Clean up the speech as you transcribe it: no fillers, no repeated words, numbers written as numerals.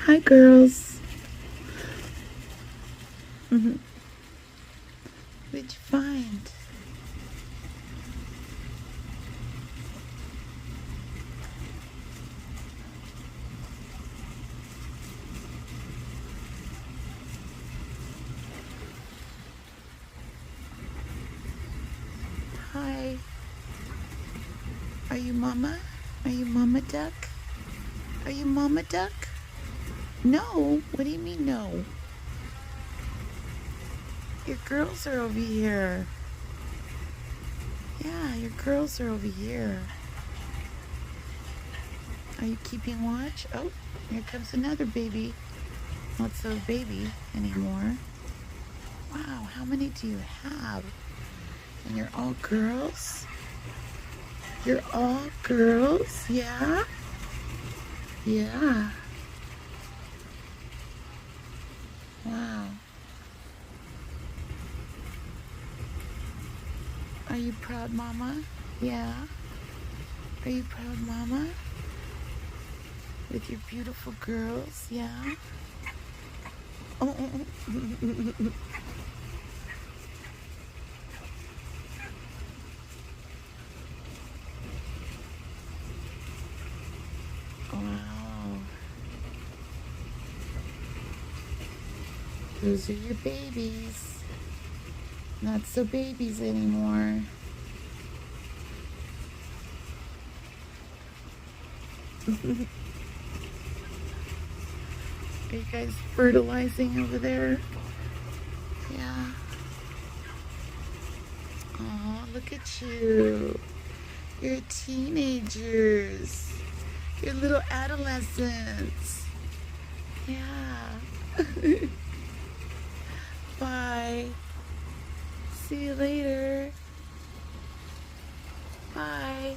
Hi, girls. What'd you find? Hi. Are you Mama? Are you Mama Duck? Are you Mama Duck? No. What do you mean no? Your girls are over here. Yeah, your girls are over here. Are you keeping watch? Oh, here comes another baby. Not so baby anymore. Wow, how many do you have? And you're all girls? You're all girls? Yeah? Yeah. Wow. Are you proud, Mama? Yeah. Are you proud, Mama? With your beautiful girls? Yeah. Oh, wow. Those are your babies. Not so babies anymore. Are you guys fertilizing over there? Yeah. Oh, look at you. You're teenagers. You're little adolescents. Yeah. Bye. See you later. Bye.